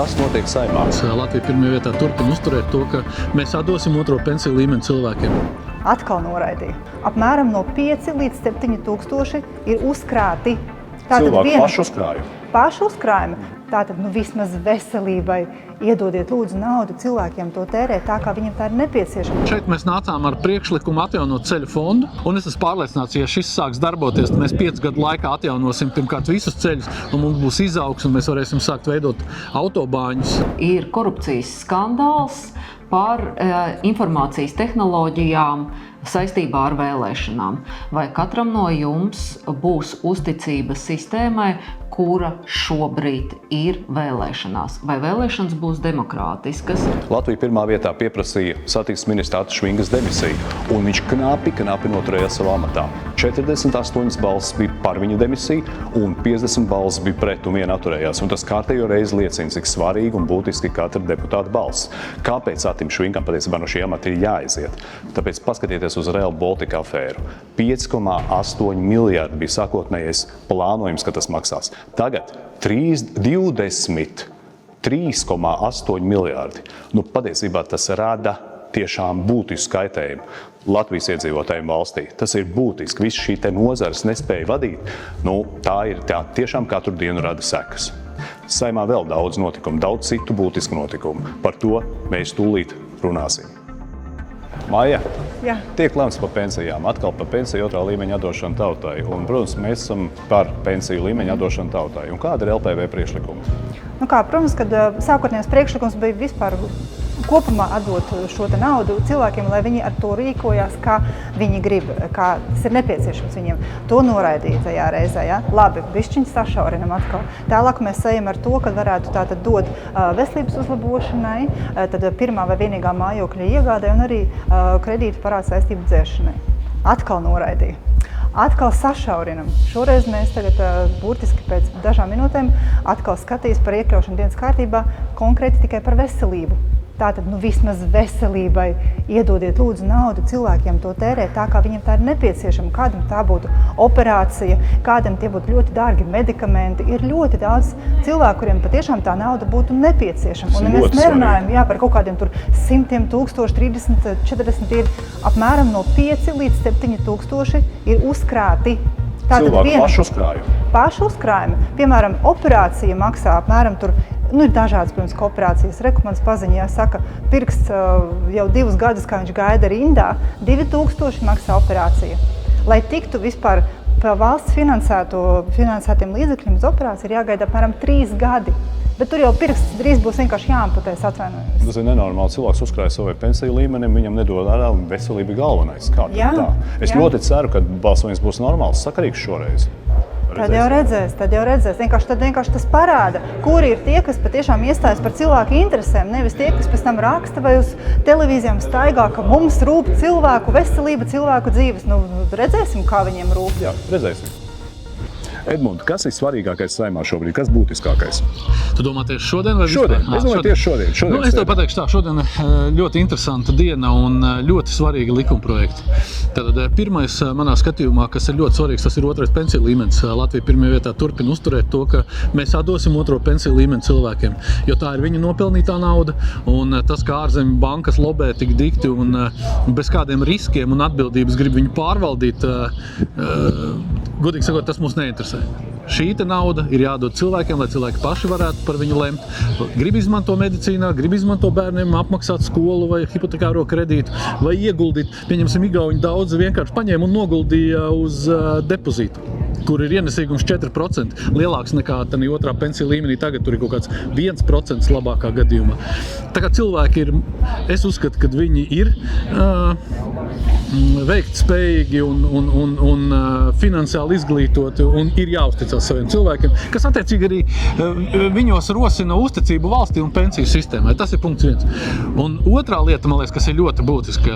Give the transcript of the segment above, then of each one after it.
Kas notiek Saeimā? Latvija pirmajā vietā turpina uzturēt to, ka mēs atdosim otro pensiju līmeni cilvēkiem. Atkal noraidīja. Apmēram no 5 līdz 7 tūkstoši ir uzkrāti. Cilvēku pašu uzkrājumi. Tātad vismaz veselībai iedodiet lūdzu naudu cilvēkiem to tērēt tā, kā viņam tā ir nepieciešama. Šeit mēs nācām ar priekšlikumu atjaunot ceļu fondu, un es esmu pārliecināts, ja šis sāks darboties, tad mēs 5 gadu laikā atjaunosim pirmkārt visus ceļus, un mums būs izaugs, un mēs varēsim sākt veidot autobāņus. Ir korupcijas skandāls par informācijas tehnoloģijām saistībā ar vēlēšanām. Vai katram no jums būs uzticība sistēmai, kura šobrīd ir vēlēšanās? Vai vēlēšanas būs demokrātiskas? Latvija pirmā vietā pieprasīja satiksmes ministra Ata Švingas demisiju, un viņš knapi noturēja savā amatā. 48 balsis bija par viņa demisiju, un 50 balsis bija pret, un viena atturējās. Un tas kārtējo reizi liecina, cik svarīgi un būtiski katra deputāta balss. Kāpēc Atim Švingam patiesībā no šī amata ir jāaiziet? Tāpēc paskatieties uz Rail Baltica afēru. 5,8 miljardi bija sākotnējais plānojums, ka tas maksās. Tagad 23,8 miljardi. Patiesībā tas rada tiešām būtisku kaitējumu Latvijas iedzīvotājiem valstī. Tas ir būtiski. Viss šī nozares nespēja vadīt. Tā tiešām katru dienu rada sekas. Saeimā vēl daudz notikumu, daudz citu būtisku notikumu. Par to mēs tūlīt runāsim. Maija, tiek lemts par pensijām, atkal par pensiju otrā līmeņa atdošanu tautai. Un, protams, mēs esam par pensiju līmeņa atdošanu tautai. Un kāda ir LPV priekšlikuma? Protams, kad sākotnējais priekšlikums bija vispār kopumā atdot šo naudu cilvēkiem, lai viņi ar to rīkojās, kā viņi grib, kā tas ir nepieciešams viņiem. To noraidīja tajā reizē. Ja? Labi, bišķiņi sašaurinam atkal. Tālāk mēs ejam ar to, ka varētu tātad dot veselības uzlabošanai, tad pirmā vai vienīgā mājokļa iegādē un arī kredītu parādu saistību dzēšanai. Atkal noraidīja. Atkal sašaurinam. Šoreiz mēs tagad burtiski pēc dažām minūtēm atkal skatīs par iekļaušanu dienas kārtībā konkrēti tikai par veselību. Tātad vismaz veselībai iedodiet lūdzu naudu cilvēkiem to tērēt tā, kā viņam tā ir nepieciešama. Kādam tā būtu operācija, kādam tie būtu ļoti dārgi medikamenti. Ir ļoti daudz cilvēku, kuriem patiešām tā nauda būtu nepieciešama. Un mēs nerunājam par kaut kādiem 100 tūkstoši, 30, 40, ir apmēram no 5 līdz 7 tūkstoši ir uzkrāti. Cilvēku pašu uzkrājumi. Piemēram, operācija maksā apmēram ir dažādas, protams, operācijas. Rekomends paziņā saka, pirksts jau 2 gadus, kā viņš gaida rindā, 2000 maksā operācija. Lai tiktu vispār pa valsts finansētiem līdzekļiem uz operāciju, ir jāgaida apmēram 3 gadi. Bet tur jau pirksts drīz būs vienkārši jāamputēs, atvainojos. Tas ir nenormāli. Cilvēks uzkrāja savu pensiju līmenim, viņam nedod ārā un veselība galvenais. Kā tā? Es ļoti ceru, ka balsojums būs normāls, sakarīgs šoreiz. Tad jau redzēs. Vienkārši tas parāda, kuri ir tie, kas patiešām iestājas par cilvēku interesēm, nevis tie, kas pēc tam raksta vai uz televīzijām staigā, ka mums rūp cilvēku veselība, cilvēku dzīves. Redzēsim, kā viņiem rūp. Jā, redzēsim. Edmund, kas ir svarīgākais Saeimā šobrīd? Kas būtiskākais? Tu domā tieši šodien vai vispār? Šodien. Es domāju tieši šodien. Es tev pateikšu tā, šodien ļoti interesanta diena un ļoti svarīga likumprojekti. Tad pirmais manā skatījumā, kas ir ļoti svarīgs, tas ir otrais pensiju līmenis. Latvija pirmajā vietā turpina uzturēt to, ka mēs atdosim otro pensiju līmeni cilvēkiem, jo tā ir viņa nopelnītā nauda, un tas, kā ārzemju bankas lobē tik dikti un bez kādiem riskiem un atbildības grib viņu pārvaldīt, godīgi sakot, tas mūs neinteresē. Šī nauda ir jādod cilvēkiem, lai cilvēki paši varētu par viņu lemt. Grib izmanto medicīnā, grib izmanto bērniem apmaksāt skolu vai hipotekāro kredītu, vai ieguldīt. Pieņemsim, Igauņi daudz vienkārši paņēma un noguldīja uz depozītu, kur ir ienesīgums 4%, lielāks nekā tādā otrā pensiju līmenī. Tagad tur ir kaut kāds 1% labākā gadījumā. Tā kā cilvēki ir, es uzskatu, ka viņi ir veikt spējīgi un finansiāli izglītoti un ir jāuzticas saviem cilvēkiem, kas attiecīgi arī viņos rosina uzticību valstī un pensiju sistēmai. Tas ir punkts 1. Un otrā lieta, man liekas, kas ir ļoti būtiska,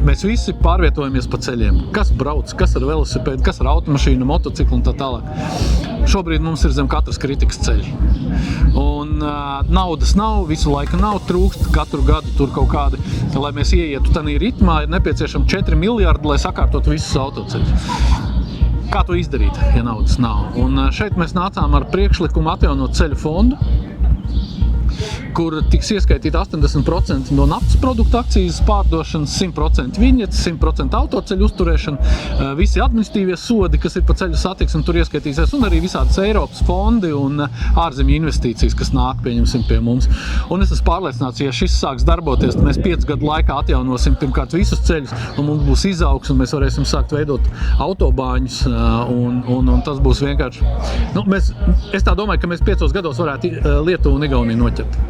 mēs visi pārvietojamies pa ceļiem. Kas brauc, kas ar velosipēdu, kas ar automašīnu, motociklu un tā tālāk. Šobrīd mums ir zem katras kritikas ceļi. Un naudas nav, visu laiku nav, trūkst, katru gadu tur kaut kādi, lai mēs ieietu tādā ritmā, ir nepieciešami 4 miljardi, lai sakārtot visus autoceļus. Kā to izdarīt, ja naudas nav? Un šeit mēs nācām ar priekšlikumu atjaunot ceļu fondu, kur tiks ieskaitīti 80% no naftas produktu akcijas pārdošanas, 100% viņetes, 100% autoceļu uzturēšana, visi administratīvie sodi, kas ir pa ceļu satiksmi, tur ieskaitīsies, un arī visādas Eiropas fondi un ārzemju investīcijas, kas nāk, pieņemsim, pie mums. Un es esmu pārliecināts, ja šis sāks darboties, tad mēs 5 gadu laikā atjaunosim pirmkārt visus ceļus, un mums būs izaugs, un mēs varēsim sākt veidot autobāņus, un tas būs vienkārši. Es tā domāju, ka mēs 5 gados varētu Lietuvu un Igauniju noķert.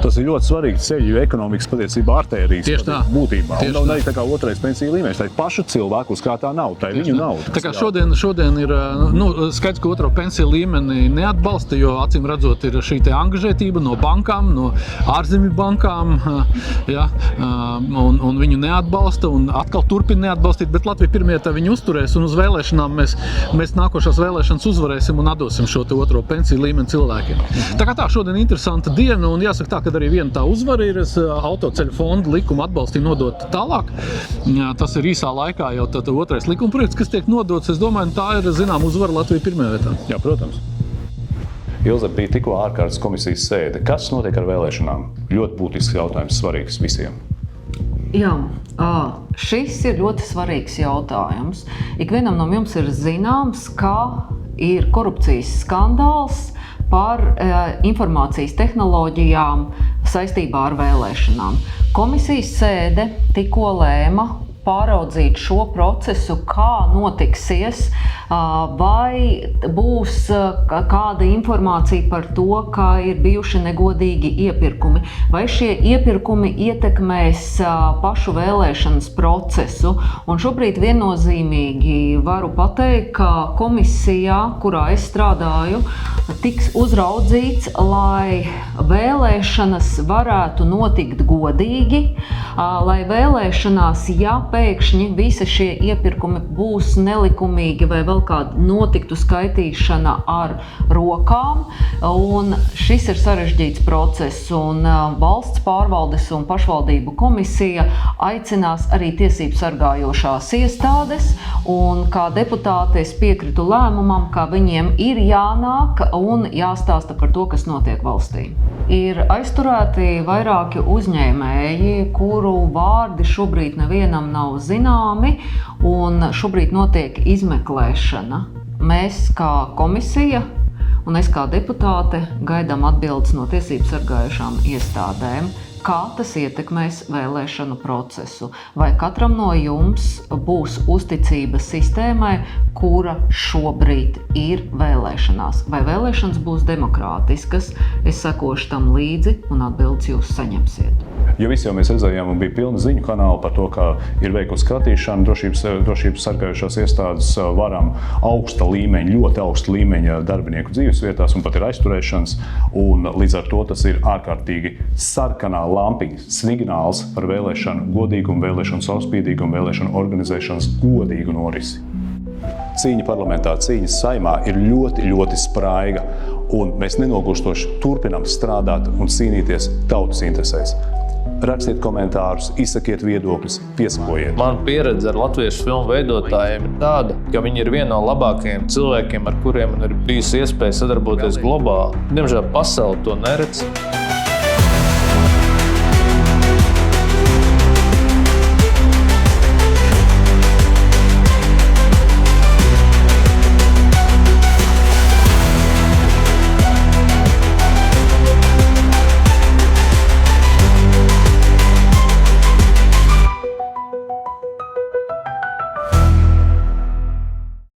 Tas ir ļoti svarīgi ceļu ekonomikas patiesībā artērijas būtībā. Un arī tā kā otrais pensiju līmenis, tā ir pašu cilvēku uzkrātā nauda, tā ir viņu nauda. Tā kā šodien ir skaidrs, ka otro pensiju līmeni neatbalsta, jo acīm redzot ir šī te angažētība no bankām, no ārzemju bankām, un viņu neatbalsta un atkal turpina neatbalstīt, bet Latvija pirmajā viņu uzturēs un uz vēlēšanām mēs nākošās vēlēšanas uzvarēsim un atdosim šo te otro pensiju līmeni cilvēkiem. Tā kā šodien interesanta diena, un jāsaka tā, ka arī viena tā uzvara ir autoceļu fondu likumu atbalstīju nodot tālāk. Tas ir īsā laikā jau otrais likuma projekts, kas tiek nodots. Es domāju, tā ir zinām uzvara Latvija pirmajā vietā. Jā, protams. Ilze, bija tikko ārkārtas komisijas sēde. Kas notiek ar vēlēšanām? Ļoti būtisks jautājums, svarīgs visiem. Jā, šis ir ļoti svarīgs jautājums. Ikvienam no jums ir zināms, ka ir korupcijas skandāls par informācijas tehnoloģijām saistībā ar vēlēšanām. Komisijas sēde tikko lēma pāraudzīt šo procesu, kā notiksies, vai būs kāda informācija par to, ka ir bijuši negodīgi iepirkumi, vai šie iepirkumi ietekmēs pašu vēlēšanas procesu. Un šobrīd viennozīmīgi varu pateikt, ka komisijā, kurā es strādāju, tiks uzraudzīts, lai vēlēšanas varētu notikt godīgi, lai vēlēšanās, ja pēkšņi visi šie iepirkumi būs nelikumīgi vai vēl kāda notiktu skaitīšana ar rokām. Un šis ir sarežģīts process, un valsts pārvaldes un pašvaldību komisija aicinās arī tiesību sargājošās iestādes, un kā deputāte es piekritu lēmumam, ka viņiem ir jānāk un jāstāsta par to, kas notiek valstī. Ir aizturēti vairāki uzņēmēji, kuru vārdi šobrīd nevienam nav zināmi, un šobrīd notiek izmeklēšana. Mēs kā komisija un es kā deputāte gaidām atbildes no tiesību sargājošām iestādēm, kā tas ietekmēs vēlēšanu procesu. Vai katram no jums būs uzticība sistēmai, kura šobrīd ir vēlēšanās? Vai vēlēšanas būs demokrātiskas? Es sekošu tam līdzi un atbildes jūs saņemsiet. Jo visi jau mēs redzējām, un bija pilna ziņu kanāla par to, kā ir veikusi skatīšana, drošības sargājošās iestādes varam augsta līmeņa, ļoti augsta līmeņa darbinieku dzīvesvietās un pat ir aizturēšanas, un līdz ar to tas ir ārkārtīgi sarkanā lampiņa, signāls par vēlēšanu godīgumu, vēlēšanu caurspīdīgumu, vēlēšanu organizēšanas godīgu norisi. Cīņa parlamentā, cīņa saimā ir ļoti, ļoti spraiga, un mēs nenogurstoši turpinām strādāt un cīnīties tautas interesēs. Rakstiet komentārus, izsakiet viedokļus, piesakojiet. Man pieredze ar latviešu filmu veidotājiem ir tāda, ka viņi ir viena no labākajiem cilvēkiem, ar kuriem man ir bijusi iespēja sadarboties globāli. Diemžēl pasaule to neredz.